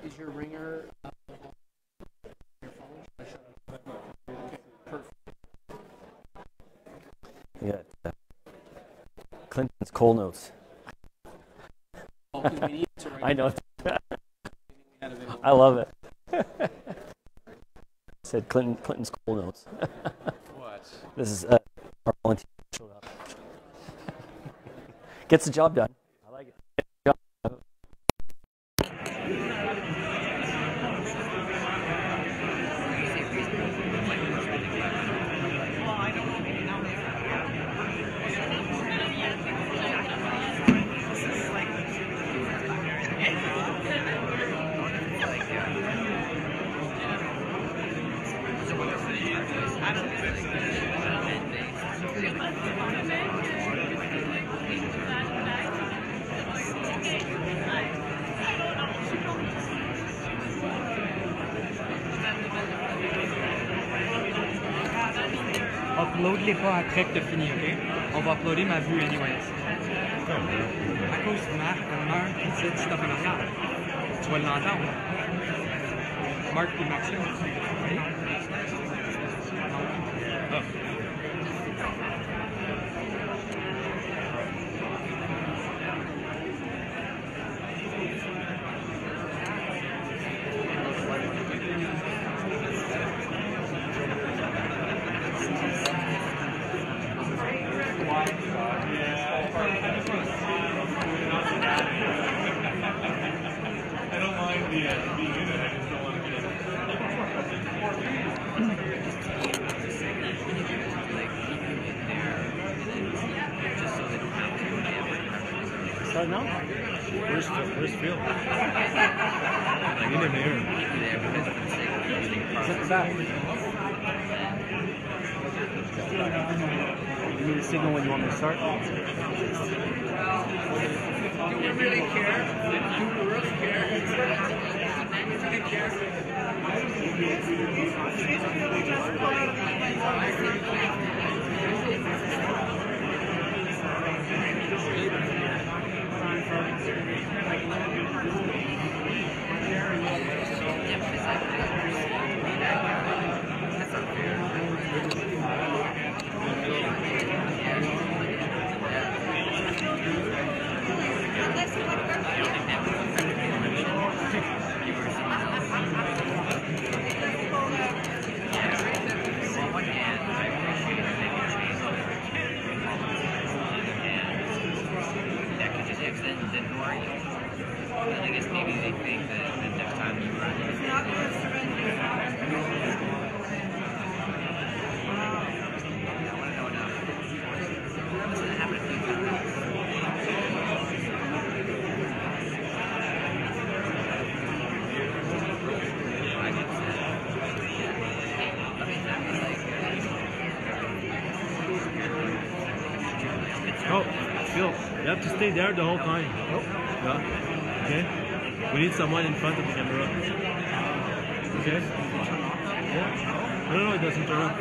Is your ringer your phone? Okay, perfect. We got Clinton's Coal Notes. Oh, 'cause we need to write I know. it. I love it. Said Clinton's Coal Notes. What? This is our volunteer showed up. Gets the job done. I like it. Gets the job done. Upload-les pas après que tu as fini, OK? On va uploader ma vue anyways. À cause de Marc, tu sais, en arrière. Tu vas l'entendre. Marc et Maxime. Oui? Ah. Start now? Where's Phil? I'm in there. Is that the back? You need a signal when you want me to start? Do we really care? Do we really care? I guess maybe they think that the next time you run it. I want to know enough. What's going to happen if you do that? Oh, Phil, you have to stay there the whole time. Oh. Yeah. Okay. We need someone in front of the camera. Okay. Yeah. No, it doesn't turn on.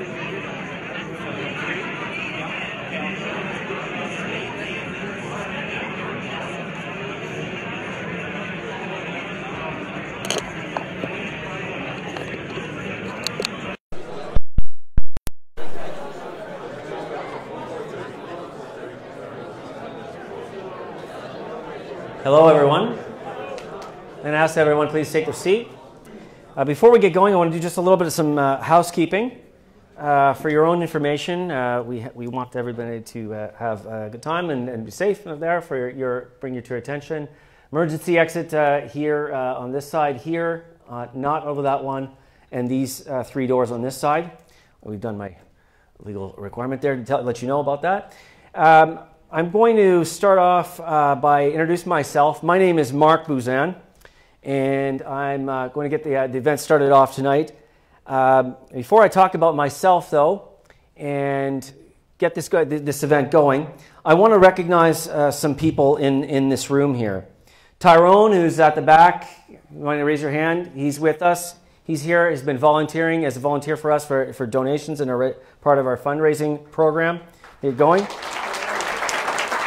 Hello, everyone. I'm going to ask everyone please take their seat. Before we get going, I want to do just a little bit of some housekeeping. For your own information, we want everybody to have a good time and be safe there. Bring you to your attention. Emergency exit here on this side here, not over that one, and these three doors on this side. We've done my legal requirement there to let you know about that. I'm going to start off by introducing myself. My name is Mark Bouzan, and I'm going to get the event started off tonight. Before I talk about myself, though, and get this event going, I want to recognize some people in this room here. Tyrone, who's at the back, you want to raise your hand? He's with us. He's here. He's been volunteering as a volunteer for us for donations and part of our fundraising program. Are you going?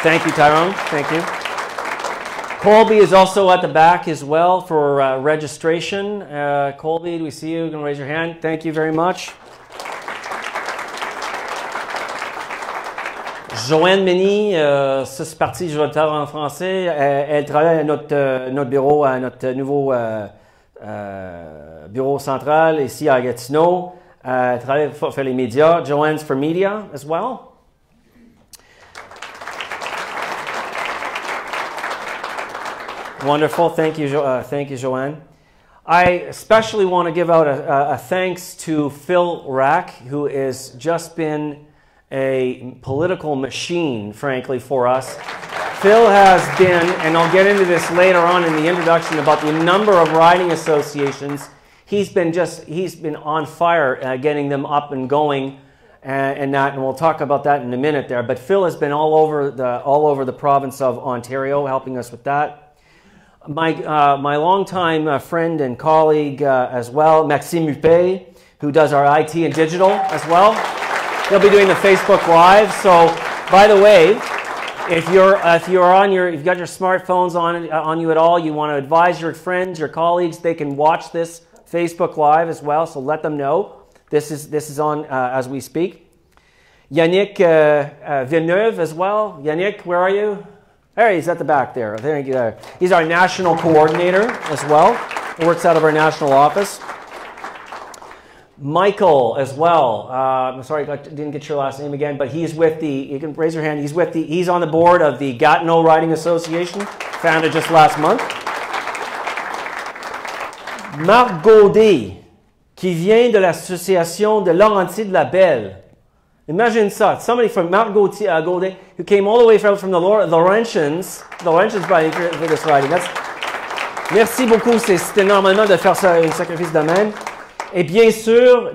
Thank you, Tyrone. Thank you. Colby is also at the back as well for registration. Colby, do we see you? You can raise your hand. Thank you very much. Joanne Mény, ça c'est parti, je vais le faire en français. Elle travaille à notre bureau, à notre nouveau bureau central ici à Gatineau. Elle travaille pour faire les médias. Joanne's for media as well. Wonderful. Thank you, Joanne. I especially want to give out a thanks to Phil Rack, who has just been a political machine, frankly, for us. Phil has been, and I'll get into this later on in the introduction about the number of riding associations. He's been on fire getting them up and going, and we'll talk about that in a minute there. But Phil has been all over the province of Ontario, helping us with that. My longtime friend and colleague as well, Maxime Huppé, who does our IT and digital as well. He'll be doing the Facebook Live. So, by the way, if you've got your smartphones on you at all, you want to advise your friends, your colleagues, they can watch this Facebook Live as well. So let them know this is on as we speak. Yannick Villeneuve as well. Yannick, where are you? There, he's at the back there. Thank you. He's our national coordinator as well. He works out of our national office. Michael as well. I'm sorry, I didn't get your last name again, but he's with you can raise your hand. He's on the board of the Gatineau Riding Association, founded just last month. Marc Gaudet, qui vient de l'association de Laurentides-la-Belle. Imagine ça. Somebody from Marc Gaudet, who came all the way from the Laurentians riding for this riding. Merci beaucoup. C'est normalement de faire ça, un sacrifice de même. Et bien sûr,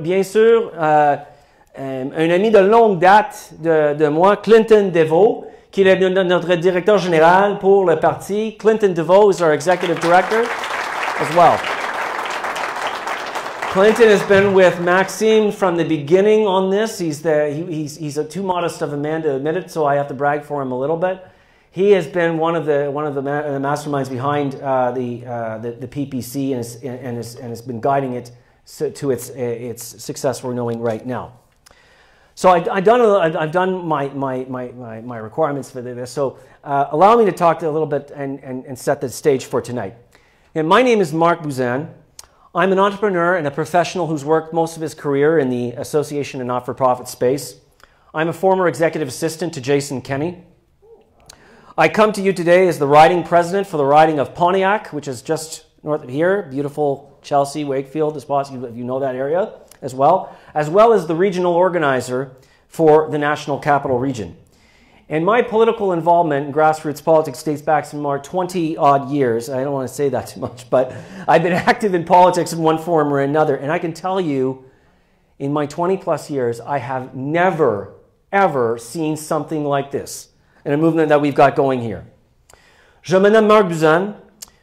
un ami de longue date de moi, Clinton DeVoe, qui est notre directeur général pour le parti. Clinton DeVoe is our executive director as well. Clinton has been with Maxime from the beginning on this. He's too modest of a man to admit it, so I have to brag for him a little bit. He has been one of the masterminds behind the PPC and has been guiding it to its success we're knowing right now. So I've done my requirements for this. So allow me to talk a little bit and set the stage for tonight. And my name is Marc Bouzan. I'm an entrepreneur and a professional who's worked most of his career in the association and not-for-profit space. I'm a former executive assistant to Jason Kenney. I come to you today as the riding president for the riding of Pontiac, which is just north of here, beautiful Chelsea, Wakefield, if you know that area as well as the regional organizer for the National Capital Region. And my political involvement in grassroots politics dates back some more 20-odd years. I don't want to say that too much, but I've been active in politics in one form or another. And I can tell you, in my 20-plus years, I have never, ever seen something like this in a movement that we've got going here. Je me nomme Marc Bouzan.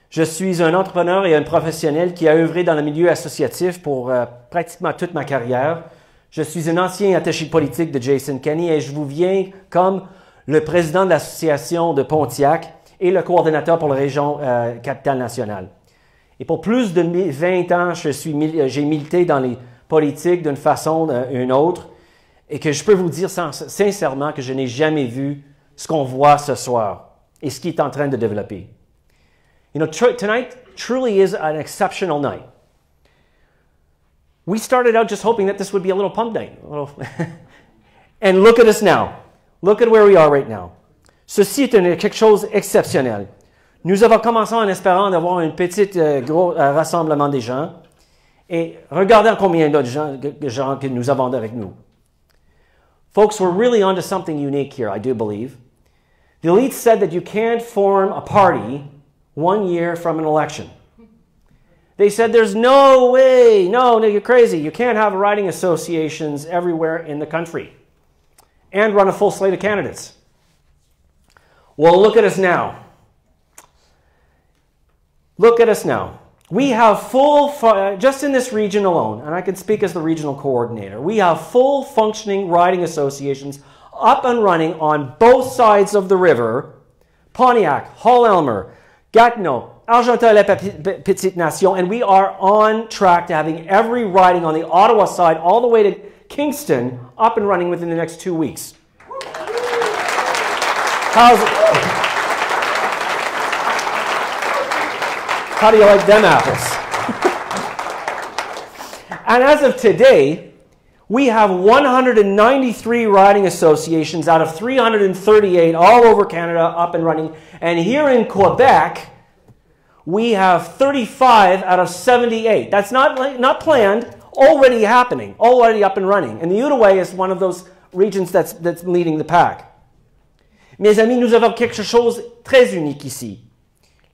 Je suis un entrepreneur et un professionnel qui a œuvré dans le milieu associatif pour pratiquement toute ma carrière. Je suis un ancien attaché politique de Jason Kenney et je vous viens comme le président de l'association de Pontiac et le coordonnateur pour la région capitale-nationale. Et pour plus de 20 ans, j'ai milité dans les politiques d'une façon ou d'une autre et que je peux vous dire sincèrement que je n'ai jamais vu ce qu'on voit ce soir et ce qui est en train de développer. You know, tonight truly is an exceptional night. We started out just hoping that this would be a little pump night. And look at us now. Look at where we are right now. Ceci est quelque chose d'exceptionnel. Nous avons commencé en espérant d'avoir un petit gros rassemblement des gens. Et regardez combien de gens que nous avons avec nous. Folks, we're really onto something unique here, I do believe. The elite said that you can't form a party 1 year from an election. They said there's no way, no, you're crazy. You can't have riding associations everywhere in the country and run a full slate of candidates. Well, look at us now. Look at us now. We have just in this region alone, and I can speak as the regional coordinator, we have full functioning riding associations up and running on both sides of the river. Pontiac, Hull Elmer, Gatineau, Argentan, la petite nation, and we are on track to having every riding on the Ottawa side all the way to Kingston up and running within the next 2 weeks. How do you like them apples? And as of today, we have 193 riding associations out of 338 all over Canada up and running. And here in Quebec, we have 35 out of 78. That's not planned, already happening, already up and running. And the Outaouais is one of those regions that's leading the pack. Mes amis, nous avons quelque chose de très unique ici.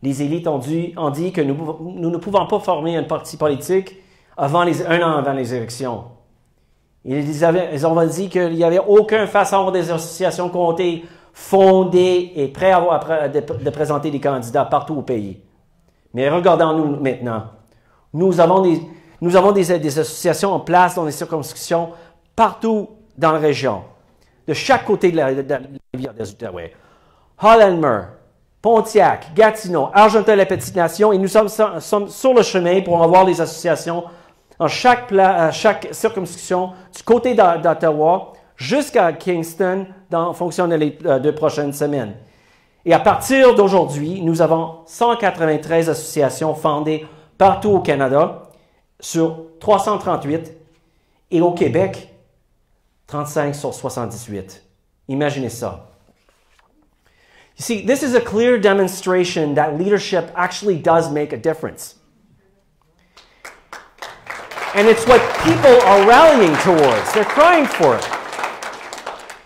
Les élites ont dit que nous ne pouvons pas former un parti politique un an avant les élections. Ils ont dit qu'il n'y avait aucune façon des associations qui ont été fondées et prêtes de présenter des candidats partout au pays. Mais regardons-nous maintenant. Nous avons des associations en place dans les circonscriptions partout dans la région, de chaque côté de la rivière des Outaouais. Hollandmer, Pontiac, Gatineau, Argentan, la petite nation, et nous sommes sur le chemin pour avoir des associations dans chaque circonscription du côté d'Ottawa jusqu'à Kingston en fonction des 2 prochaines semaines. Et à partir d'aujourd'hui, nous avons 193 associations fondées partout au Canada sur 338 et au Québec, 35 sur 78. Imaginez ça. You see, this is a clear demonstration that leadership actually does make a difference. And it's what people are rallying towards. They're crying for it.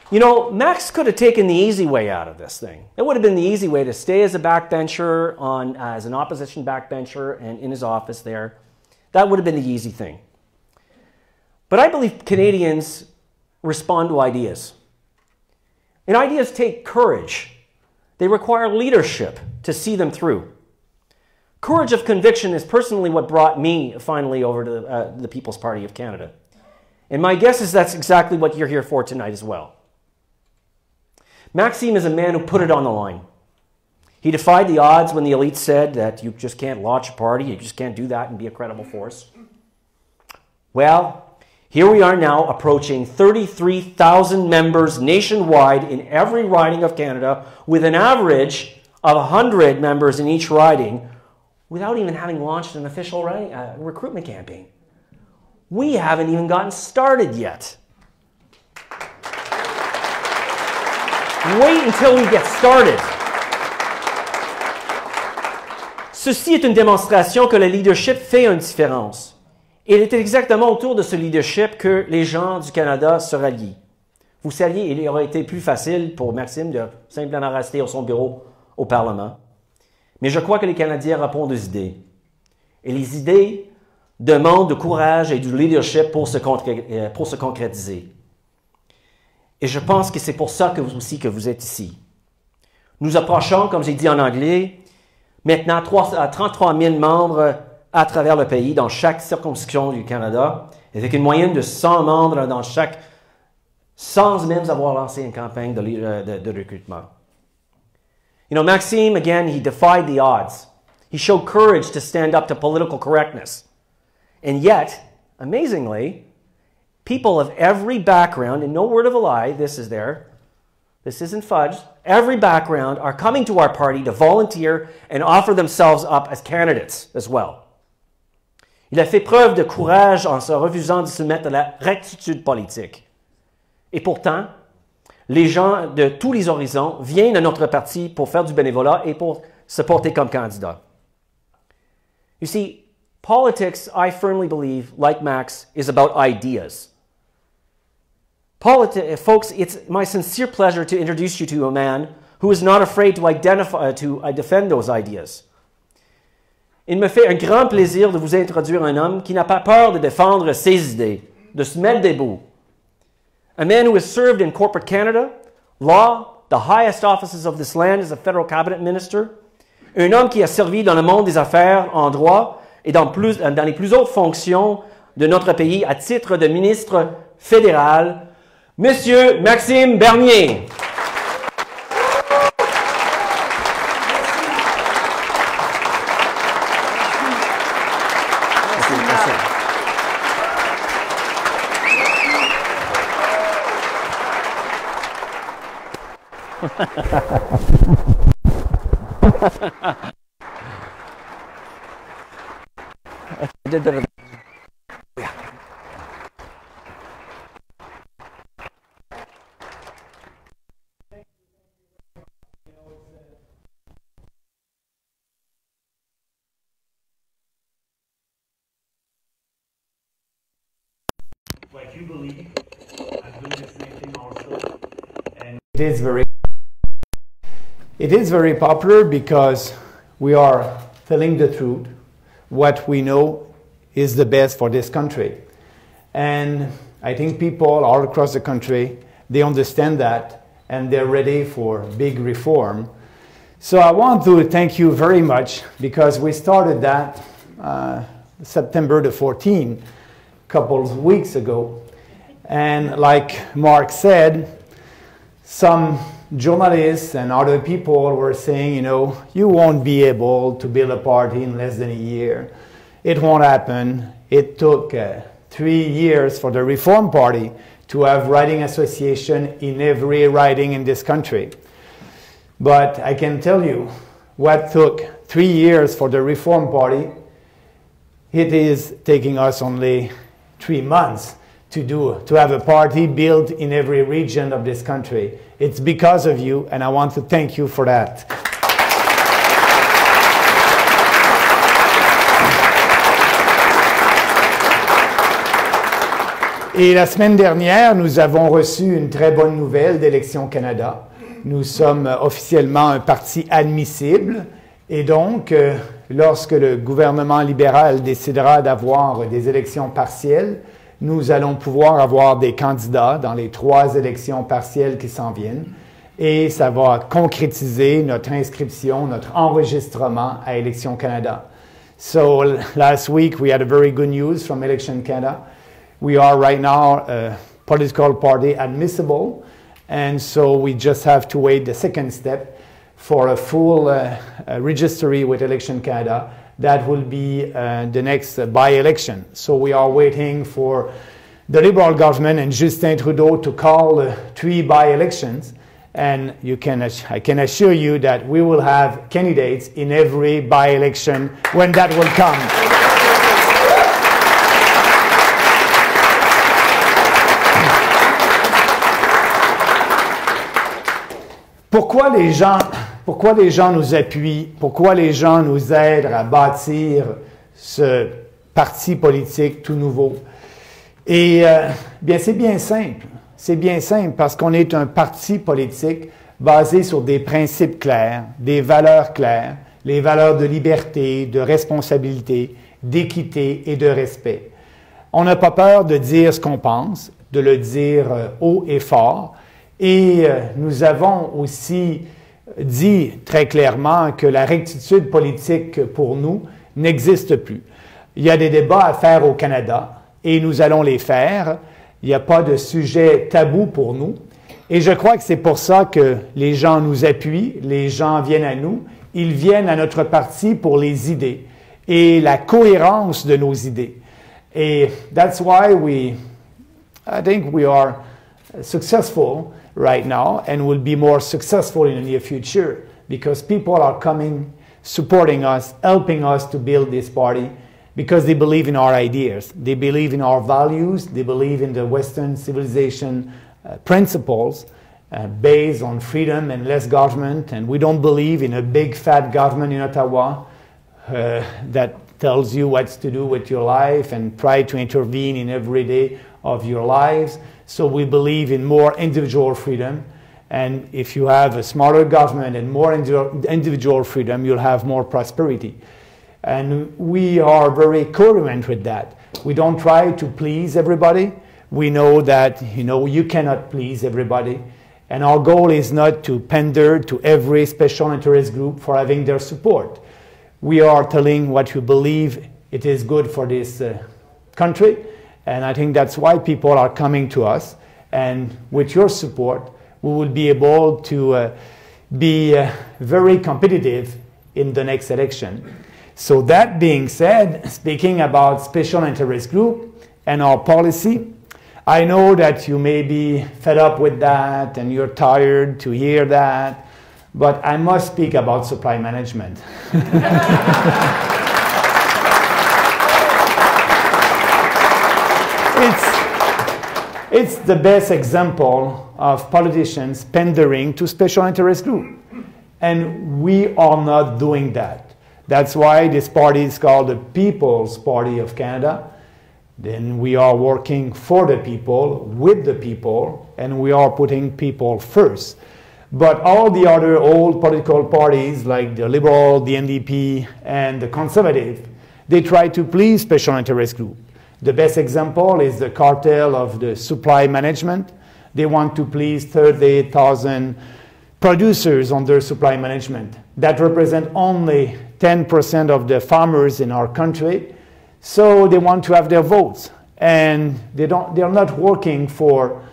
You know, Max could have taken the easy way out of this thing. It would have been the easy way to stay as a backbencher, as an opposition backbencher and in his office there. That would have been the easy thing. But I believe Canadians respond to ideas. And ideas take courage. They require leadership to see them through. Courage of conviction is personally what brought me finally over to the People's Party of Canada. And my guess is that's exactly what you're here for tonight as well. Maxime is a man who put it on the line. He defied the odds when the elite said that you just can't launch a party, you just can't do that and be a credible force. Well, here we are now approaching 33,000 members nationwide in every riding of Canada with an average of 100 members in each riding without even having launched an official recruitment campaign. We haven't even gotten started yet. Wait until we get started. Ceci est une démonstration que le leadership fait une différence. Et il est exactement autour de ce leadership que les gens du Canada se rallient. Vous saviez, il aurait été plus facile pour Maxime de simplement rester à son bureau au Parlement. Mais je crois que les Canadiens répondent aux idées. Et les idées demandent du courage et du leadership pour se concrétiser. Et je pense que c'est pour ça que vous êtes ici. Nous approchons, comme j'ai dit en anglais, maintenant 33 000 membres à travers le pays, dans chaque circonscription du Canada, avec une moyenne de 100 membres dans chaque, sans même avoir lancé une campagne de recrutement. You know, Maxime, again, he defied the odds. He showed courage to stand up to political correctness. And yet, amazingly, people of every background, and no word of a lie, this isn't fudge, every background are coming to our party to volunteer and offer themselves up as candidates as well. Il a fait preuve de courage en se refusant de se mettre à la rectitude politique. Et pourtant, les gens de tous les horizons viennent à notre parti pour faire du bénévolat et pour se porter comme candidat. You see, politics, I firmly believe, like Max, is about ideas. Folks, it's my sincere pleasure to introduce you to a man who is not afraid to defend those ideas. Il me fait un grand plaisir de vous introduire un homme qui n'a pas peur de défendre ses idées, de se mettre debout. A man who has served in corporate Canada, law, the highest offices of this land as a federal cabinet minister. Un homme qui a servi dans le monde des affaires en droit et dans les plus hautes fonctions de notre pays à titre de ministre fédéral, Monsieur Maxime Bernier. I did better. Yeah. Like you believe, I'm doing the same thing also, and it is very popular because we are telling the truth, what we know is the best for this country. And I think people all across the country, they understand that and they're ready for big reform. So I want to thank you very much because we started that September the 14th, a couple of weeks ago. And like Mark said, some journalists and other people were saying, you know, you won't be able to build a party in less than a year. It won't happen. It took 3 years for the Reform Party to have riding association in every riding in this country. But I can tell you what took 3 years for the Reform Party, it is taking us only 3 months to have a party built in every region of this country. It's because of you, and I want to thank you for that. Et la semaine dernière, nous avons reçu une très bonne nouvelle d'Élections Canada. Nous sommes officiellement un parti admissible, et donc, lorsque le gouvernement libéral décidera d'avoir des élections partielles, nous allons pouvoir avoir des candidats dans les 3 élections partielles qui s'en viennent et ça va concrétiser notre inscription, notre enregistrement à Élections Canada. So last week we had a very good news from Election Canada. We are right now a political party admissible, and so we just have to wait the second step for a full registry with Election Canada. That will be the next by-election. So we are waiting for the Liberal government and Justin Trudeau to call 3 by-elections. And I can assure you that we will have candidates in every by-election when that will come. Pourquoi les gens nous appuient? Pourquoi les gens nous aident à bâtir ce parti politique tout nouveau? Et bien, c'est bien simple. C'est bien simple parce qu'on est un parti politique basé sur des principes clairs, des valeurs claires, les valeurs de liberté, de responsabilité, d'équité et de respect. On n'a pas peur de dire ce qu'on pense, de le dire haut et fort. Et nous avons aussi dit très clairement que la rectitude politique pour nous n'existe plus. Il y a des débats à faire au Canada et nous allons les faire. Il n'y a pas de sujet tabou pour nous. Et je crois que c'est pour ça que les gens nous appuient, les gens viennent à nous. Ils viennent à notre parti pour les idées et la cohérence de nos idées. Et that's why I think we are successful right now and will be more successful in the near future because people are coming, supporting us, helping us to build this party because they believe in our ideas, they believe in our values, they believe in the Western civilization principles based on freedom and less government, and we don't believe in a big fat government in Ottawa that tells you what to do with your life and try to intervene in every day of your lives. So we believe in more individual freedom, and if you have a smaller government and more individual freedom, you'll have more prosperity. And we are very coherent with that. We don't try to please everybody. We know that, you cannot please everybody. And our goal is not to pander to every special interest group for having their support. We are telling what we believe it is good for this country. And I think that's why people are coming to us. And with your support, we will be able to be very competitive in the next election. So that being said, speaking about special interest group and our policy, I know that you may be fed up with that and you're tired to hear that, but I must speak about supply management. It's the best example of politicians pandering to special interest groups. And we are not doing that. That's why this party is called the People's Party of Canada. Then we are working for the people, with the people, and we are putting people first. But all the other old political parties, like the Liberal, the NDP, and the Conservative, they try to please special interest groups. The best example is the cartel of the supply management. They want to please 38,000 producers on their supply management. That represent only 10% of the farmers in our country. So they want to have their votes. And they're not working for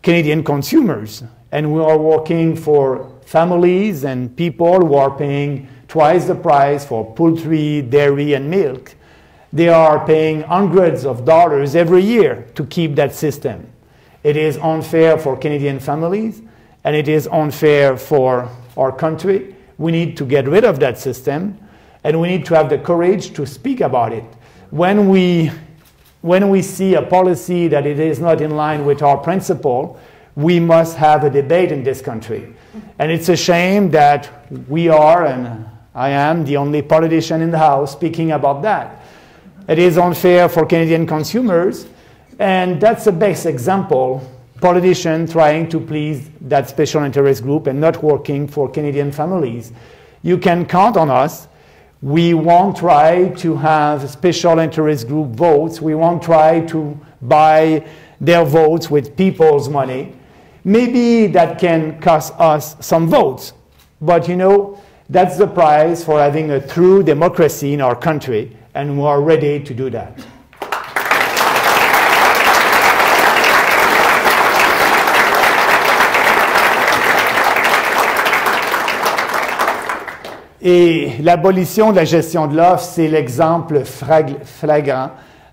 Canadian consumers. And we are working for families and people who are paying twice the price for poultry, dairy, and milk. They are paying hundreds of dollars every year to keep that system. It is unfair for Canadian families, and it is unfair for our country. We need to get rid of that system, and we need to have the courage to speak about it. When we see a policy that it is not in line with our principle, we must have a debate in this country. And it's a shame that we are, and I am, the only politician in the House speaking about that. It is unfair for Canadian consumers, and that's the best example, politicians trying to please that special interest group and not working for Canadian families. You can count on us. We won't try to have special interest group votes. We won't try to buy their votes with people's money. Maybe that can cost us some votes, but you know, that's the price for having a true democracy in our country, and we are ready to do that. Et l'abolition de la gestion de l'offre, c'est l'exemple flagrant,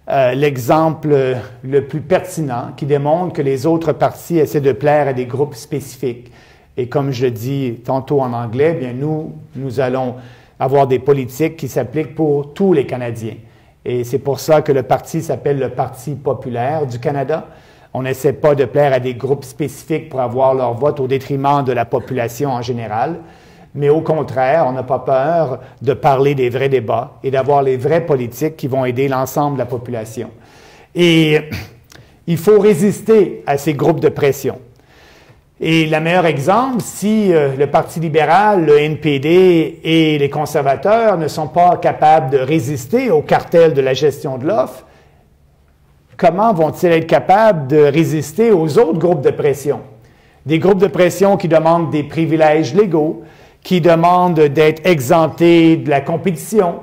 l'exemple le plus pertinent qui démontre que les autres partis essaient de plaire à des groupes spécifiques. Et comme je dis tantôt en anglais, bien nous allons avoir des politiques qui s'appliquent pour tous les Canadiens. Et c'est pour ça que le parti s'appelle le Parti populaire du Canada. On n'essaie pas de plaire à des groupes spécifiques pour avoir leur vote au détriment de la population en général. Mais au contraire, on n'a pas peur de parler des vrais débats et d'avoir les vraies politiques qui vont aider l'ensemble de la population. Et il faut résister à ces groupes de pression. Et le meilleur exemple, si le Parti libéral, le NPD et les conservateurs ne sont pas capables de résister au cartel de la gestion de l'offre, comment vont-ils être capables de résister aux autres groupes de pression? Des groupes de pression qui demandent des privilèges légaux, qui demandent d'être exemptés de la compétition,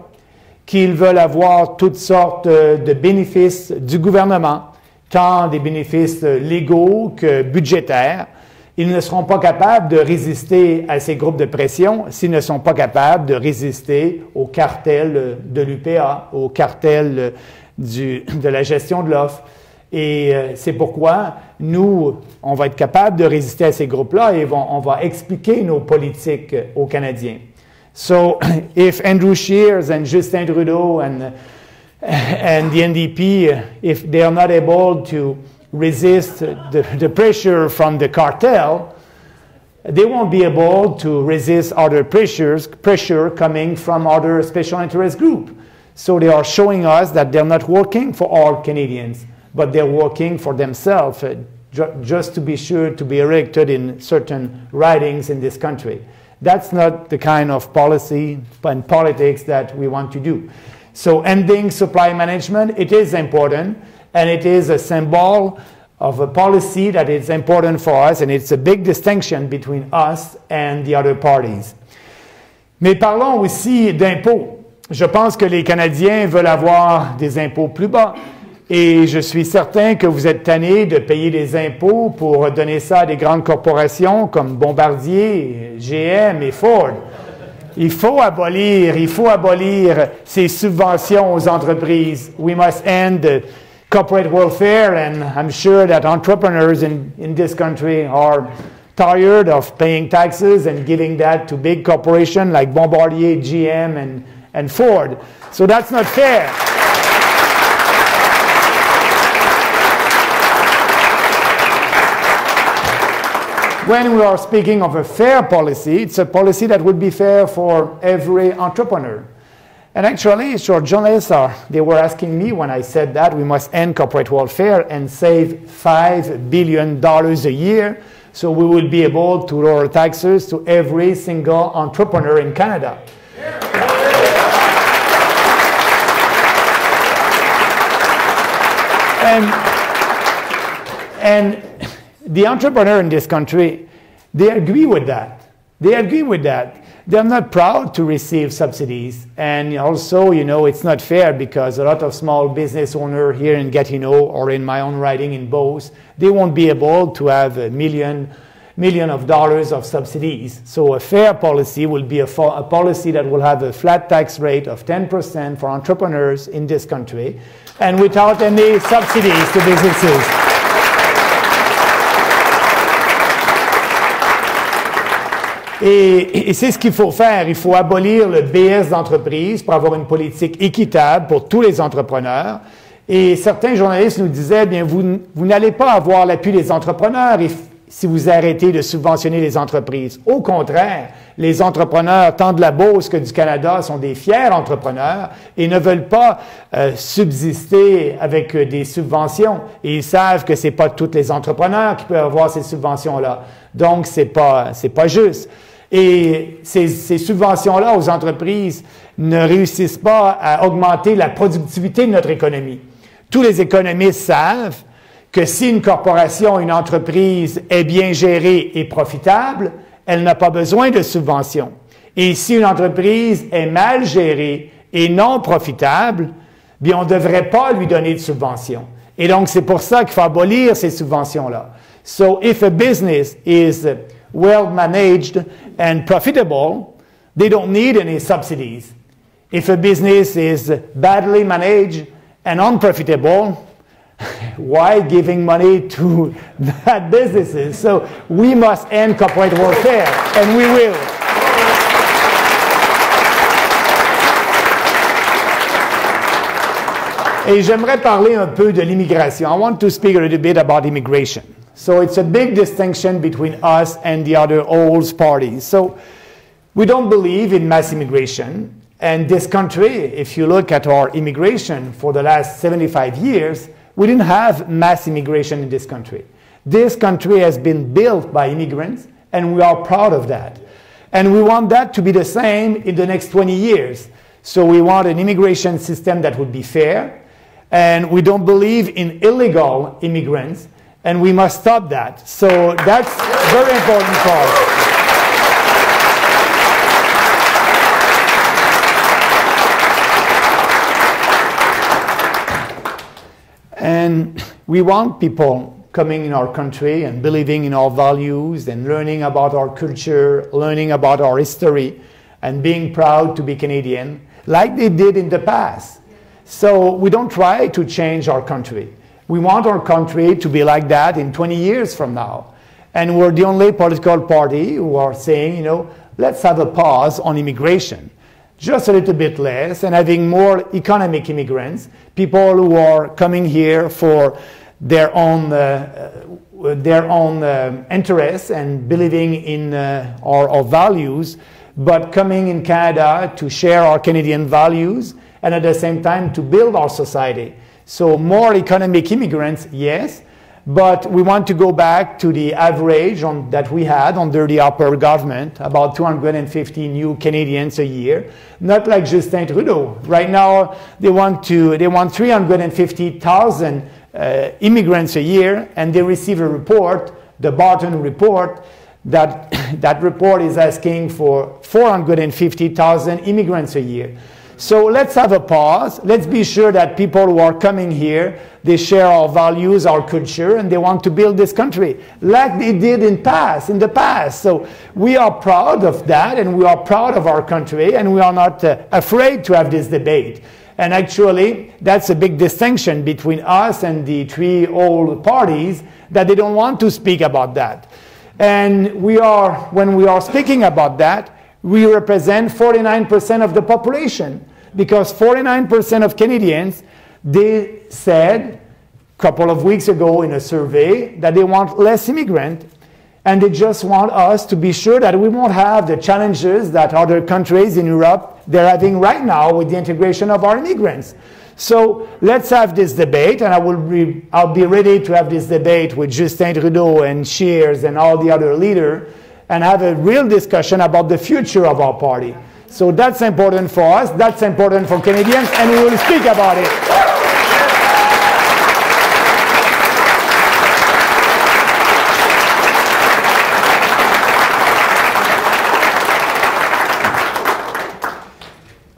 qui veulent avoir toutes sortes de bénéfices du gouvernement, tant des bénéfices légaux que budgétaires. Ils ne seront pas capables de résister à ces groupes de pression s'ils ne sont pas capables de résister au cartel de l'UPA, au cartel de la gestion de l'offre. Et c'est pourquoi nous, on va être capable de résister à ces groupes-là et on va expliquer nos politiques aux Canadiens. So, if Andrew Scheer and Justin Trudeau and the NDP, if they are not able to resist the pressure from the cartel, they won't be able to resist other pressure coming from other special interest groups. So they are showing us that they're not working for all Canadians, but they're working for themselves, just to be sure to be elected in certain ridings in this country. That's not the kind of policy and politics that we want to do. So ending supply management, it is important, and it is a symbol of a policy that is important for us, and it's a big distinction between us and the other parties. Mais parlons aussi d'impôts. Je pense que les Canadiens veulent avoir des impôts plus bas. Et je suis certain que vous êtes tannés de payer des impôts pour donner ça à des grandes corporations comme Bombardier, GM et Ford. Il faut abolir ces subventions aux entreprises. We must end corporate welfare, and I'm sure that entrepreneurs in this country are tired of paying taxes and giving that to big corporations like Bombardier, GM, and Ford. So that's not fair. When we are speaking of a fair policy, it's a policy that would be fair for every entrepreneur. And actually, short journalists they were asking me when I said that we must end corporate welfare and save $5 billion a year, so we will be able to lower taxes to every single entrepreneur in Canada. And the entrepreneur in this country, they agree with that. They agree with that. They're not proud to receive subsidies. And also, you know, it's not fair because a lot of small business owners here in Gatineau or in my own riding in Beauce, they won't be able to have $1 million of subsidies. So a fair policy will be a policy that will have a flat tax rate of 10% for entrepreneurs in this country and without any subsidies to businesses. Et c'est ce qu'il faut faire. Il faut abolir le BS d'entreprise pour avoir une politique équitable pour tous les entrepreneurs. Et certains journalistes nous disaient, bien, vous n'allez pas avoir l'appui des entrepreneurs si vous arrêtez de subventionner les entreprises. Au contraire, les entrepreneurs, tant de la Beauce que du Canada, sont des fiers entrepreneurs et ne veulent pas subsister avec des subventions. Et ils savent que ce n'est pas tous les entrepreneurs qui peuvent avoir ces subventions-là. Donc, c'est pas juste. Et ces subventions-là aux entreprises ne réussissent pas à augmenter la productivité de notre économie. Tous les économistes savent que si une corporation, une entreprise est bien gérée et profitable, elle n'a pas besoin de subventions. Et si une entreprise est mal gérée et non profitable, bien, on ne devrait pas lui donner de subventions. Et donc, c'est pour ça qu'il faut abolir ces subventions-là. So, if a business is well managed and profitable, they don't need any subsidies. If a business is badly managed and unprofitable, why giving money to bad businesses? So we must end corporate welfare, and we will. Et j'aimerais parler un peu de l'immigration. I want to speak a little bit about immigration. So it's a big distinction between us and the other old parties. So we don't believe in mass immigration. And this country, if you look at our immigration for the last 75 years, we didn't have mass immigration in this country. This country has been built by immigrants, and we are proud of that. And we want that to be the same in the next 20 years. So we want an immigration system that would be fair, and we don't believe in illegal immigrants, and we must stop that. So that's very important for us. And we want people coming in our country and believing in our values and learning about our culture, learning about our history, and being proud to be Canadian, like they did in the past. So we don't try to change our country. We want our country to be like that in 20 years from now. And we're the only political party who are saying, you know, let's have a pause on immigration. Just a little bit less, and having more economic immigrants, people who are coming here for their own interests and believing in our values, but coming in Canada to share our Canadian values and at the same time to build our society. So more economic immigrants, yes, but we want to go back to the average that we had under the upper government, about 250 new Canadians a year, not like Justin Trudeau. Right now, they want 350,000 immigrants a year, and they receive a report, the Barton report, that report is asking for 450,000 immigrants a year. So let's have a pause. Let's be sure that people who are coming here, they share our values, our culture, and they want to build this country like they did in the past. So we are proud of that, and we are proud of our country, and we are not afraid to have this debate. And actually, that's a big distinction between us and the three old parties, that they don't want to speak about that. And when we are speaking about that, we represent 49% of the population, because 49% of Canadians, they said a couple of weeks ago in a survey that they want less immigrants, and they just want us to be sure that we won't have the challenges that other countries in Europe they're having right now with the integration of our immigrants. So let's have this debate, and I'll be ready to have this debate with Justin Trudeau and Shears and all the other leaders, and have a real discussion about the future of our party. So that's important for us, that's important for Canadians, and we will speak about it.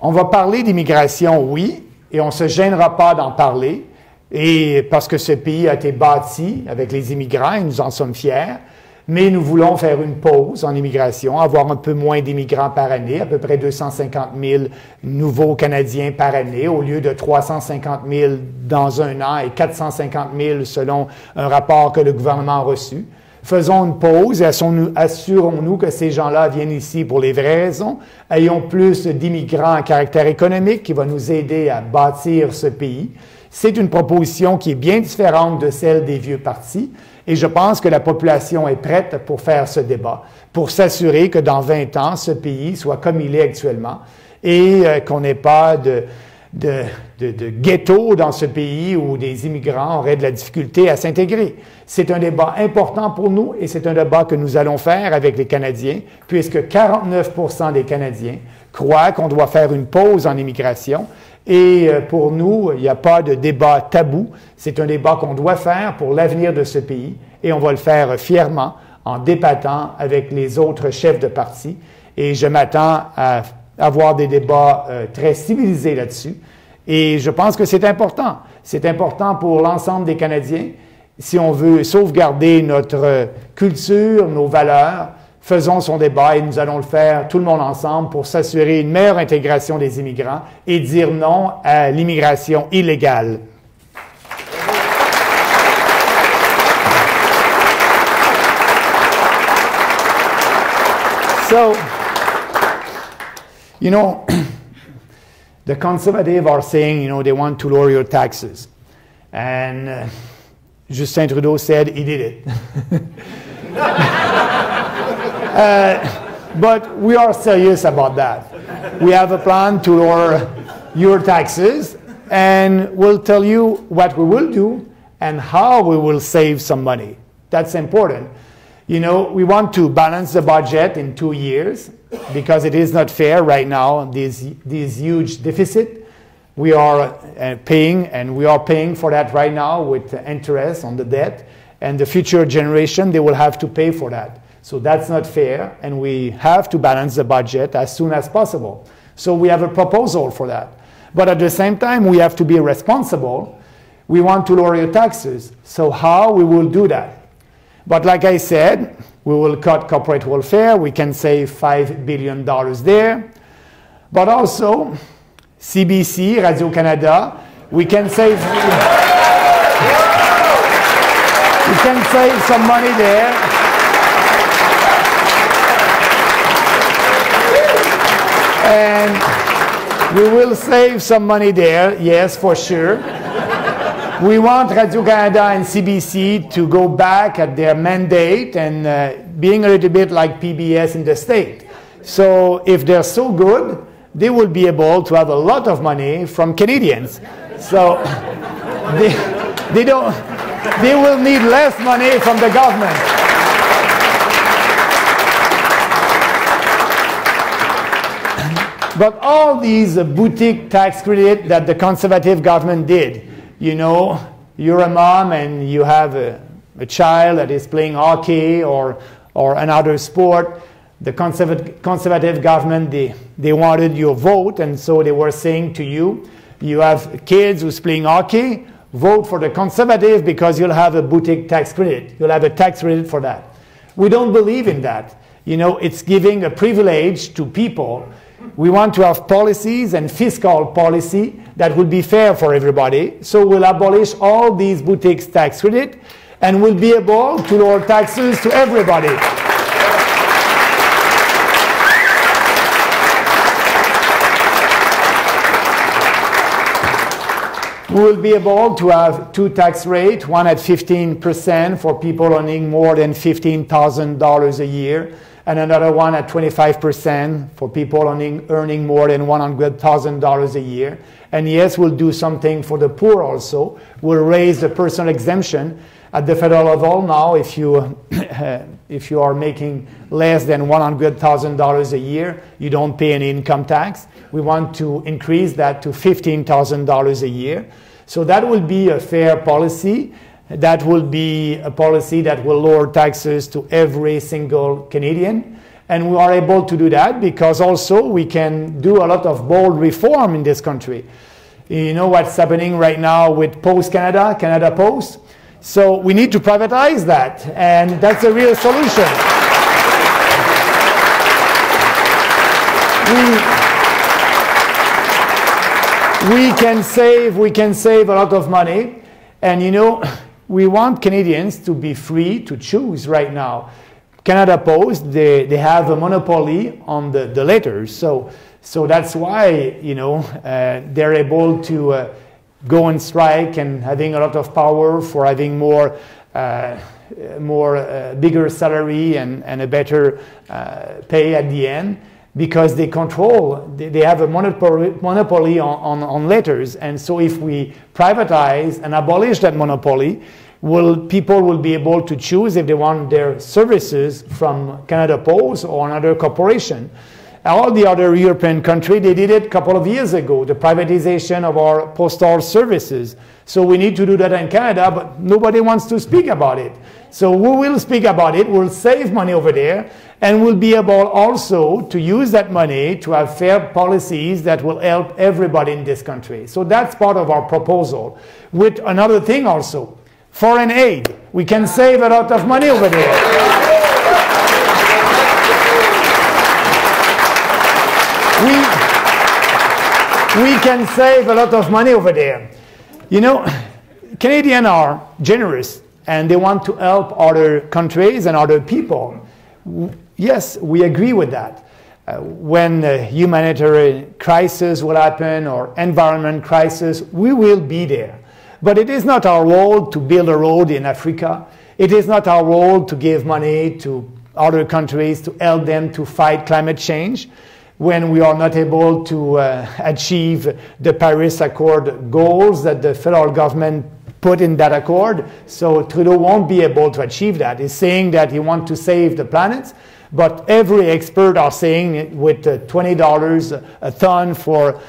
On va parler d'immigration, oui, et on ne se gênera pas d'en parler, et parce que ce pays a été bâti avec les immigrants, et nous en sommes fiers, mais nous voulons faire une pause en immigration, avoir un peu moins d'immigrants par année, à peu près 250 000 nouveaux Canadiens par année, au lieu de 350 000 dans un an et 450 000 selon un rapport que le gouvernement a reçu. Faisons une pause et assurons-nous que ces gens-là viennent ici pour les vraies raisons. Ayons plus d'immigrants à caractère économique qui va nous aider à bâtir ce pays. C'est une proposition qui est bien différente de celle des vieux partis et je pense que la population est prête pour faire ce débat, pour s'assurer que dans 20 ans, ce pays soit comme il est actuellement et qu'on n'ait pas de ghetto dans ce pays où des immigrants auraient de la difficulté à s'intégrer. C'est un débat important pour nous et c'est un débat que nous allons faire avec les Canadiens, puisque 49% des Canadiens croient qu'on doit faire une pause en immigration. Et pour nous, il n'y a pas de débat tabou. C'est un débat qu'on doit faire pour l'avenir de ce pays et on va le faire fièrement en débattant avec les autres chefs de parti. Et je m'attends à avoir des débats très civilisés là-dessus. Et je pense que c'est important. C'est important pour l'ensemble des Canadiens. Si on veut sauvegarder notre culture, nos valeurs, faisons son débat et nous allons le faire tout le monde ensemble pour s'assurer une meilleure intégration des immigrants et dire non à l'immigration illégale. So, you know, the Conservatives are saying, you know, they want to lower your taxes. And Justin Trudeau said he did it. But we are serious about that. We have a plan to lower your taxes, and we'll tell you what we will do and how we will save some money. That's important. You know, we want to balance the budget in 2 years because it is not fair right now, these huge deficit. We are paying, and we are paying for that right now with interest on the debt, and the future generation, they will have to pay for that. So that's not fair, and we have to balance the budget as soon as possible. So we have a proposal for that. But at the same time, we have to be responsible. We want to lower your taxes. So how we will do that? But like I said, we will cut corporate welfare. We can save $5 billion there. But also, CBC, Radio-Canada, we can save some money there. And we will save some money there, yes, for sure. We want Radio-Canada and CBC to go back at their mandate and being a little bit like PBS in the state. So if they're so good, they will be able to have a lot of money from Canadians. So they will need less money from the government. But all these boutique tax credit that the Conservative government did, you know, you're a mom and you have a child that is playing hockey or another sport. The conservative government, they wanted your vote, and so they were saying to you, you have kids who's playing hockey, vote for the Conservative because you'll have a boutique tax credit. You'll have a tax credit for that. We don't believe in that. You know, it's giving a privilege to people We want to have policies and fiscal policy that will be fair for everybody. So we'll abolish all these boutiques tax credit and we'll be able to lower taxes to everybody. We will be able to have two tax rates, one at 15% for people earning more than $15,000 a year, and another one at 25% for people earning more than $100,000 a year. And yes, we'll do something for the poor also. We'll raise the personal exemption at the federal level now. If you are making less than $100,000 a year, you don't pay any income tax. We want to increase that to $15,000 a year. So that will be a fair policy. That will be a policy that will lower taxes to every single Canadian. And we are able to do that because also we can do a lot of bold reform in this country. You know what's happening right now with Post Canada, Canada Post? So we need to privatize that, and that's a real solution. We can save a lot of money, and you know, we want Canadians to be free to choose right now. Canada Post, they have a monopoly on the letters, so that's why, you know, they're able to go on strike and having a lot of power for having bigger salary and a better pay at the end. Because they have a monopoly on letters. And so if we privatize and abolish that monopoly, people will be able to choose if they want their services from Canada Post or another corporation. All the other European countries, they did it a couple of years ago, the privatization of our postal services. So we need to do that in Canada, but nobody wants to speak about it. So we will speak about it, we'll save money over there, and we'll be able also to use that money to have fair policies that will help everybody in this country. So that's part of our proposal. With another thing also, foreign aid. We can save a lot of money over there. We can save a lot of money over there. You know, Canadians are generous and they want to help other countries and other people. Yes, we agree with that. When a humanitarian crisis will happen or environment crisis, we will be there. But it is not our role to build a road in Africa. It is not our role to give money to other countries to help them to fight climate change when we are not able to achieve the Paris Accord goals that the federal government put in that accord. So Trudeau won't be able to achieve that. He's saying that he wants to save the planet, but every expert are saying with $20 a ton for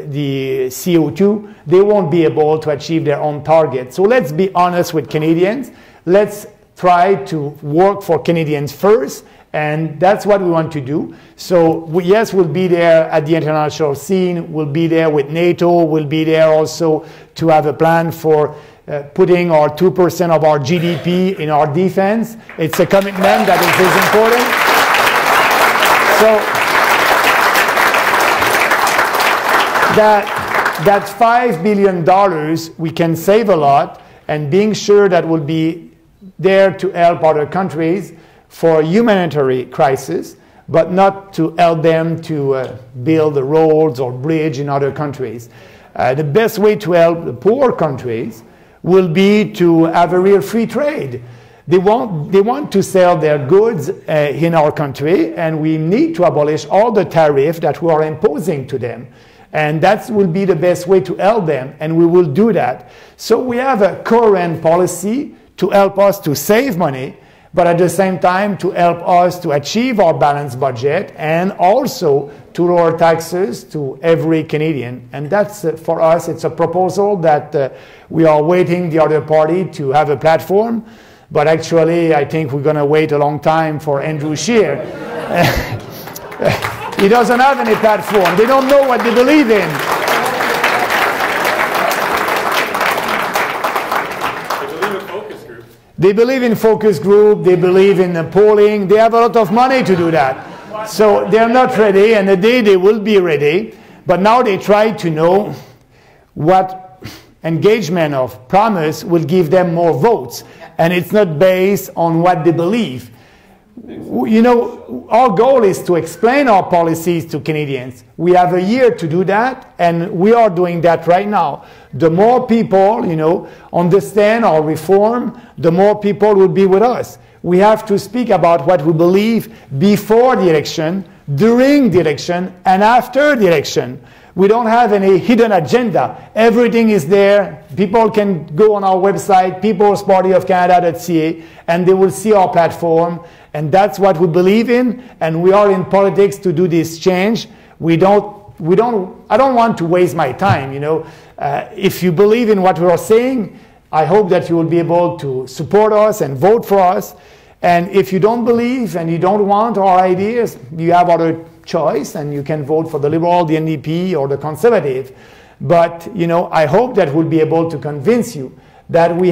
the CO2, they won't be able to achieve their own target. So let's be honest with Canadians. Let's try to work for Canadians first, and that's what we want to do. So yes, we'll be there at the international scene. We'll be there with NATO. We'll be there also to have a plan for putting our 2% of our GDP in our defense. It's a commitment that is important. So that $5 billion, we can save a lot, and being sure that we'll be there to help other countries for a humanitarian crisis, but not to help them to build roads or bridge in other countries. The best way to help the poor countries will be to have a real free trade. They want to sell their goods in our country, and we need to abolish all the tariffs that we are imposing to them. And that will be the best way to help them, and we will do that. So we have a coherent policy to help us to save money, but at the same time to help us to achieve our balanced budget and also to lower taxes to every Canadian. And that's, for us, it's a proposal that we are waiting the other party to have a platform. But actually, I think we're going to wait a long time for Andrew Scheer. He doesn't have any platform. They don't know what they believe in. They believe in focus group. They believe in polling. They have a lot of money to do that. So they're not ready, and the day they will be ready. But now they try to know what engagement of promise will give them more votes. And it's not based on what they believe. You know, our goal is to explain our policies to Canadians. We have a year to do that, and we are doing that right now. The more people, you know, understand our reform, the more people will be with us. We have to speak about what we believe before the election, during the election, and after the election. We don't have any hidden agenda. Everything is there. People can go on our website, peoplespartyofcanada.ca, and they will see our platform. And that's what we believe in. And we are in politics to do this change. I don't want to waste my time, you know. If you believe in what we are saying, I hope that you will be able to support us and vote for us. And if you don't believe and you don't want our ideas, you have other choice, and you can vote for the Liberal, the NDP, or the Conservative. But, you know, I hope that we'll be able to convince you that we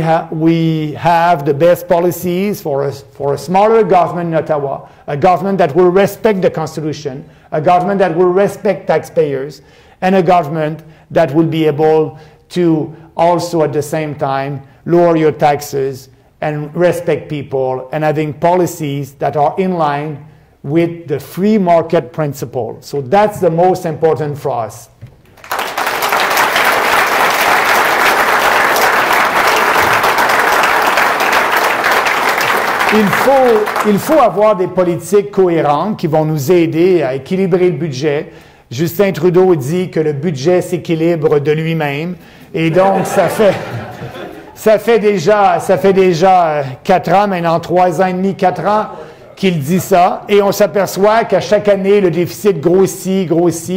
have the best policies for a smaller government in Ottawa, a government that will respect the Constitution, a government that will respect taxpayers, and a government that will be able to also at the same time lower your taxes and respect people, and having policies that are in line with the free market principle. So that's the most important for us. Il faut avoir des politiques cohérentes qui vont nous aider à équilibrer le budget. Justin Trudeau dit que le budget s'équilibre de lui-même. Et donc, ça fait déjà 4 ans, maintenant 3 ans et demi, 4 ans, qu'il dit ça. Et on s'aperçoit qu'à chaque année, le déficit grossit.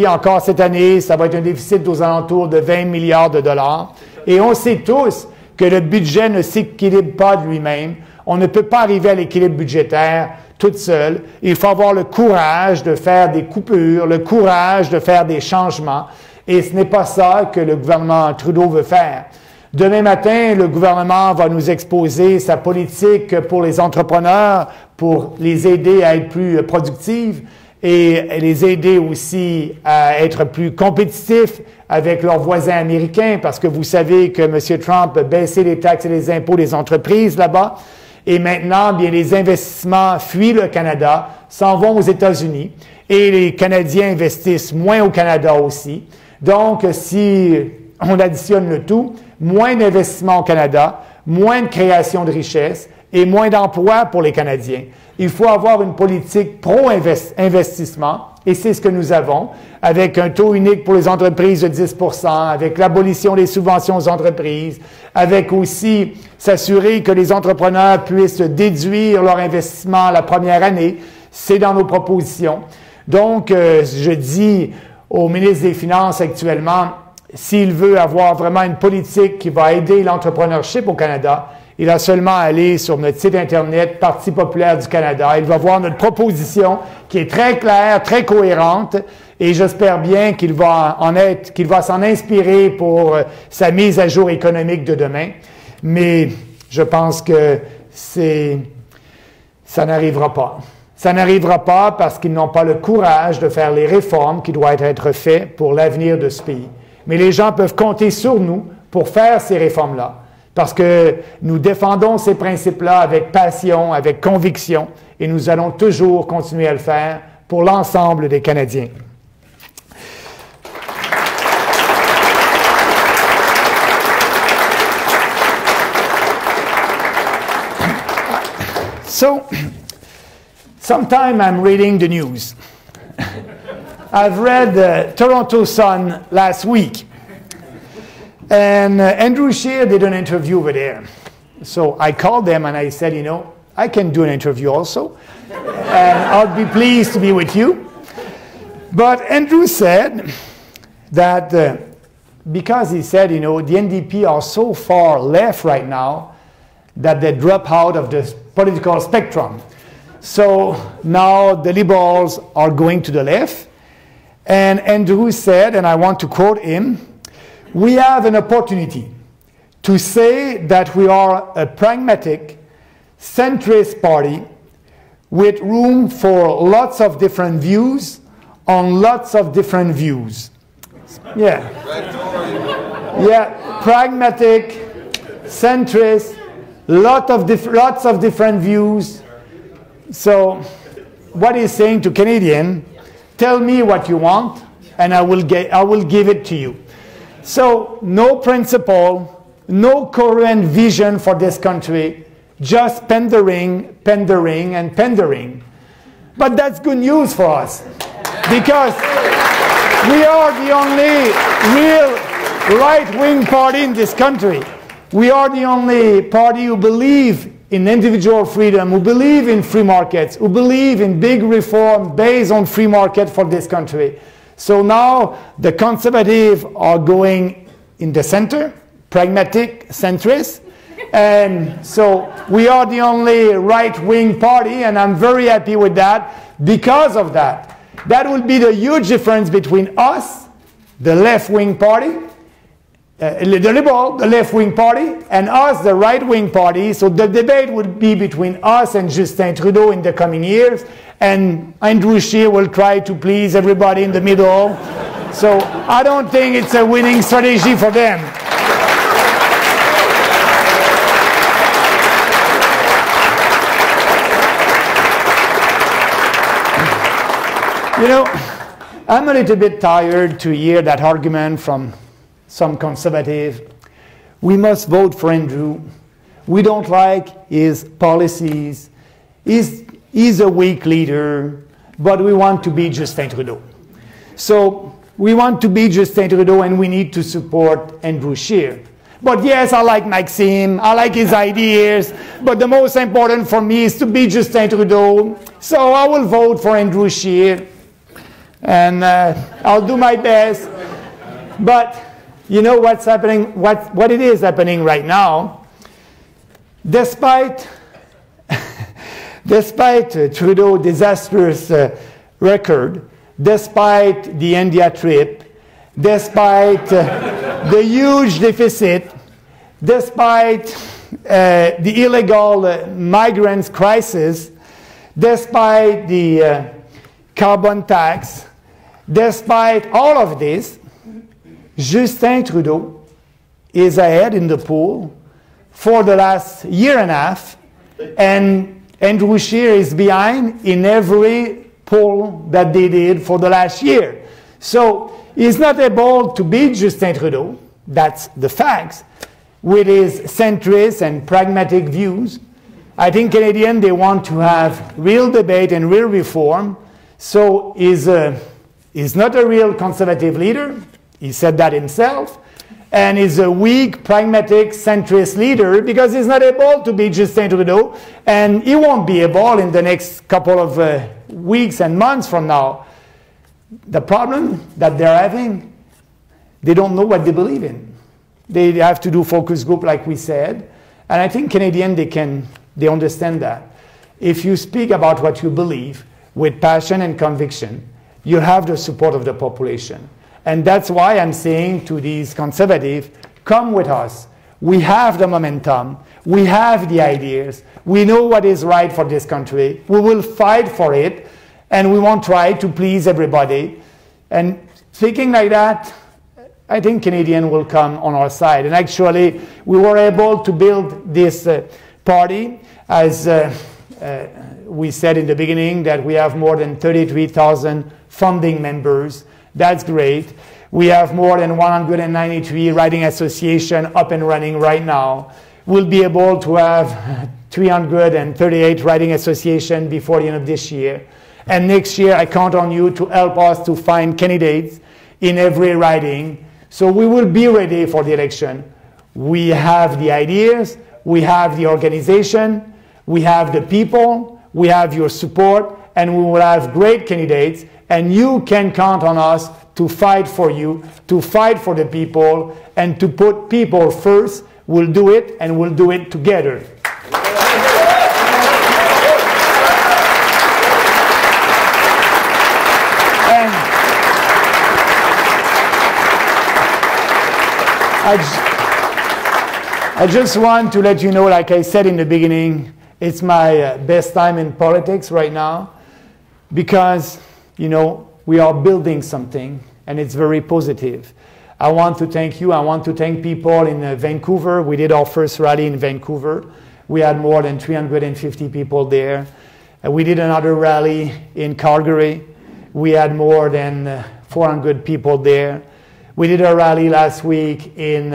Encore cette année, ça va être un déficit aux alentours de 20 milliards de dollars. Et on sait tous que le budget ne s'équilibre pas de lui-même. On ne peut pas arriver à l'équilibre budgétaire toute seule. Il faut avoir le courage de faire des coupures, le courage de faire des changements. Et ce n'est pas ça que le gouvernement Trudeau veut faire. Demain matin, le gouvernement va nous exposer sa politique pour les entrepreneurs, pour les aider à être plus productifs et les aider aussi à être plus compétitifs avec leurs voisins américains, parce que vous savez que M. Trump a baissé les taxes et les impôts des entreprises là-bas. Et maintenant, bien, les investissements fuient le Canada, s'en vont aux États-Unis, et les Canadiens investissent moins au Canada aussi. Donc, si on additionne le tout, moins d'investissements au Canada, moins de création de richesses et moins d'emplois pour les Canadiens. Il faut avoir une politique pro-investissement, et c'est ce que nous avons, avec un taux unique pour les entreprises de 10 %, avec l'abolition des subventions aux entreprises, avec aussi s'assurer que les entrepreneurs puissent déduire leur investissement la première année. C'est dans nos propositions. Donc, je dis au ministre des Finances actuellement, s'il veut avoir vraiment une politique qui va aider l'entrepreneurship au Canada, il a seulement à aller sur notre site Internet, Parti populaire du Canada. Il va voir notre proposition qui est très claire, très cohérente, et j'espère bien qu'il va s'en inspirer pour sa mise à jour économique de demain. Mais je pense que ça n'arrivera pas. Ça n'arrivera pas parce qu'ils n'ont pas le courage de faire les réformes qui doivent être faites pour l'avenir de ce pays. Mais les gens peuvent compter sur nous pour faire ces réformes-là, parce que nous défendons ces principes-là avec passion, avec conviction, et nous allons toujours continuer à le faire pour l'ensemble des Canadiens. So, sometime I'm reading the news. I've read the Toronto Sun last week, and Andrew Scheer did an interview over there. So I called them and I said, you know, I can do an interview also, and I'll be pleased to be with you. But Andrew said that because he said, you know, the NDP are so far left right now that they drop out of the political spectrum. So now the Liberals are going to the left. And Andrew said, and I want to quote him, "We have an opportunity to say that we are a pragmatic, centrist party with room for lots of different views on lots of different views. Yeah. Yeah, pragmatic, centrist, lots of different views. So what he's saying to Canadian, tell me what you want and I will give it to you. So no principle, no coherent vision for this country, just pandering, pandering, and pandering. But that's good news for us, because we are the only real right-wing party in this country. We are the only party who believe in individual freedom, who believe in free markets, who believe in big reform based on free market for this country. So now the conservatives are going in the center, pragmatic, centrist. And so we are the only right-wing party, and I'm very happy with that because of that. That will be the huge difference between us, the left-wing party, the Liberal, the left-wing party, and us, the right-wing party. So the debate would be between us and Justin Trudeau in the coming years, and Andrew Scheer will try to please everybody in the middle. So I don't think it's a winning strategy for them. You know, I'm a little bit tired to hear that argument from some conservative. We must vote for Andrew. We don't like his policies. He's a weak leader, but we want to beat Justin Trudeau. So we want to beat Justin Trudeau, and we need to support Andrew Scheer. But yes, I like Maxime, I like his ideas, but the most important for me is to beat Justin Trudeau. So I will vote for Andrew Scheer, and I'll do my best. But you know what's happening, what it is happening right now? Despite Trudeau's disastrous record, despite the India trip, despite the huge deficit, despite the illegal migrants crisis, despite the carbon tax, despite all of this, Justin Trudeau is ahead in the poll for the last year and a half, and Andrew Scheer is behind in every poll that they did for the last year. So he's not able to beat Justin Trudeau, that's the facts, with his centrist and pragmatic views. I think Canadians, they want to have real debate and real reform. So he's not a real conservative leader. He said that himself. And he's a weak, pragmatic, centrist leader because he's not able to beat Justin Trudeau. And he won't be able in the next couple of weeks and months from now. The problem that they're having, they don't know what they believe in. They have to do focus group like we said. And I think Canadians, they understand that. If you speak about what you believe with passion and conviction, you have the support of the population. And that's why I'm saying to these conservatives, come with us. We have the momentum. We have the ideas. We know what is right for this country. We will fight for it. And we won't try to please everybody. And thinking like that, I think Canadians will come on our side. And actually, we were able to build this party, as we said in the beginning, that we have more than 33,000 founding members. That's great. We have more than 193 writing associations up and running right now. We'll be able to have 338 writing associations before the end of this year. And next year, I count on you to help us to find candidates in every riding. So we will be ready for the election. We have the ideas, we have the organization, we have the people, we have your support, and we will have great candidates. And you can count on us to fight for you, to fight for the people, and to put people first. We'll do it, and we'll do it together. And I just want to let you know, like I said in the beginning, It's my best time in politics right now because, you know, we are building something and it's very positive. I want to thank you. I want to thank people in Vancouver. We did our first rally in Vancouver. We had more than 350 people there. We did another rally in Calgary. We had more than 400 people there. We did a rally last week in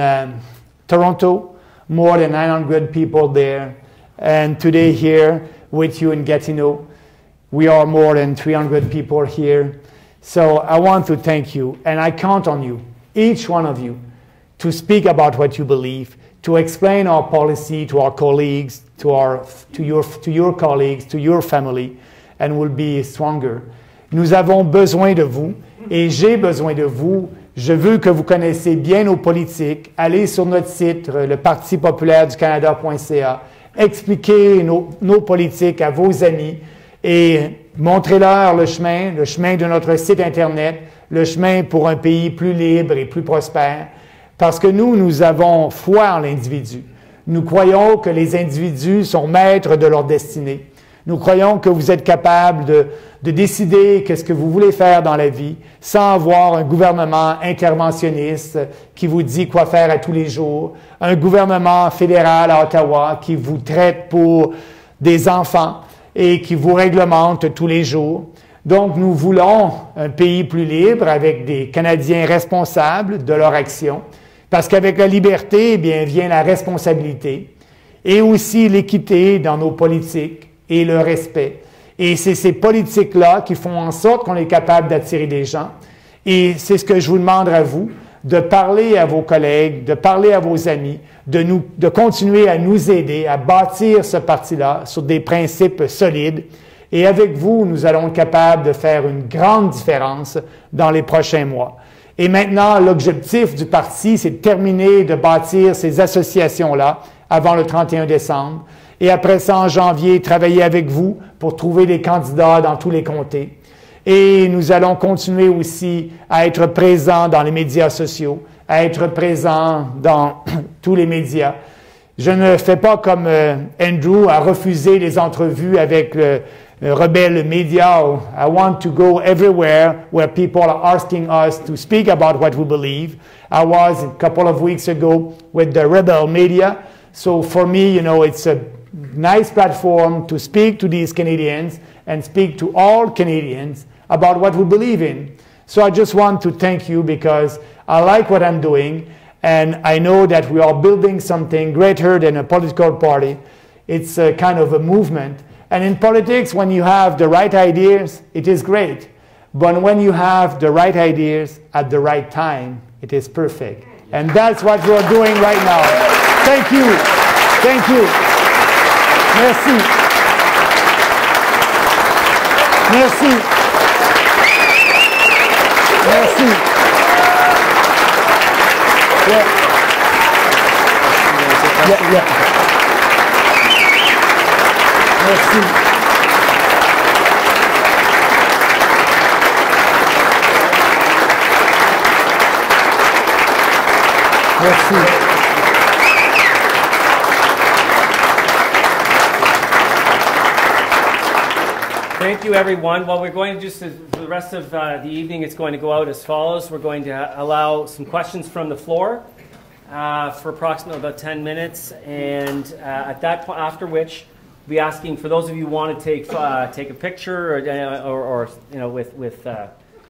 Toronto, more than 900 people there. And today here with you in Gatineau, we are more than 300 people here. So I want to thank you, and I count on you, each one of you, to speak about what you believe, to explain our policy to our colleagues, to your colleagues, to your family, and we'll be stronger. Nous avons besoin de vous, et j'ai besoin de vous. Je veux que vous connaissiez bien nos politiques. Allez sur notre site, le Parti populaire du Canada.ca. Expliquez nos politiques à vos amis et montrez-leur le chemin de notre site Internet, le chemin pour un pays plus libre et plus prospère. Parce que nous avons foi en l'individu. Nous croyons que les individus sont maîtres de leur destinée. Nous croyons que vous êtes capable de décider qu'est-ce que vous voulez faire dans la vie sans avoir un gouvernement interventionniste qui vous dit quoi faire à tous les jours, un gouvernement fédéral à Ottawa qui vous traite pour des enfants et qui vous réglemente tous les jours. Donc, nous voulons un pays plus libre avec des Canadiens responsables de leur action, parce qu'avec la liberté, eh bien, vient la responsabilité et aussi l'équité dans nos politiques et le respect. Et c'est ces politiques-là qui font en sorte qu'on est capable d'attirer des gens. Et c'est ce que je vous demande à vous, de parler à vos collègues, de parler à vos amis, de continuer à nous aider à bâtir ce parti-là sur des principes solides. Et avec vous, nous allons être capables de faire une grande différence dans les prochains mois. Et maintenant, l'objectif du parti, c'est de terminer de bâtir ces associations-là avant le 31 décembre. Et après ça, en janvier, travailler avec vous pour trouver des candidats dans tous les comtés. Et nous allons continuer aussi à être présents dans les médias sociaux, à être présents dans tous les médias. Je ne fais pas comme Andrew à refuser les entrevues avec le rebelle média. I want to go everywhere where people are asking us to speak about what we believe. I was a couple of weeks ago with the rebel media. So for me, you know, it's a nice platform to speak to these Canadians and speak to all Canadians about what we believe in. So I just want to thank you because I like what I'm doing and I know that we are building something greater than a political party. It's a kind of a movement. And in politics, when you have the right ideas, it is great. But when you have the right ideas at the right time, it is perfect. And that's what we're doing right now. Thank you. Thank you. Merci. Merci. Merci. Yeah. Yeah, yeah. Merci. Merci. Thank you, everyone. Well, we're going to just, for the rest of the evening, it's going to go out as follows. We're going to allow some questions from the floor for approximately about 10 minutes, and at that point, after which, we'll be asking for those of you who want to take a picture or you know, with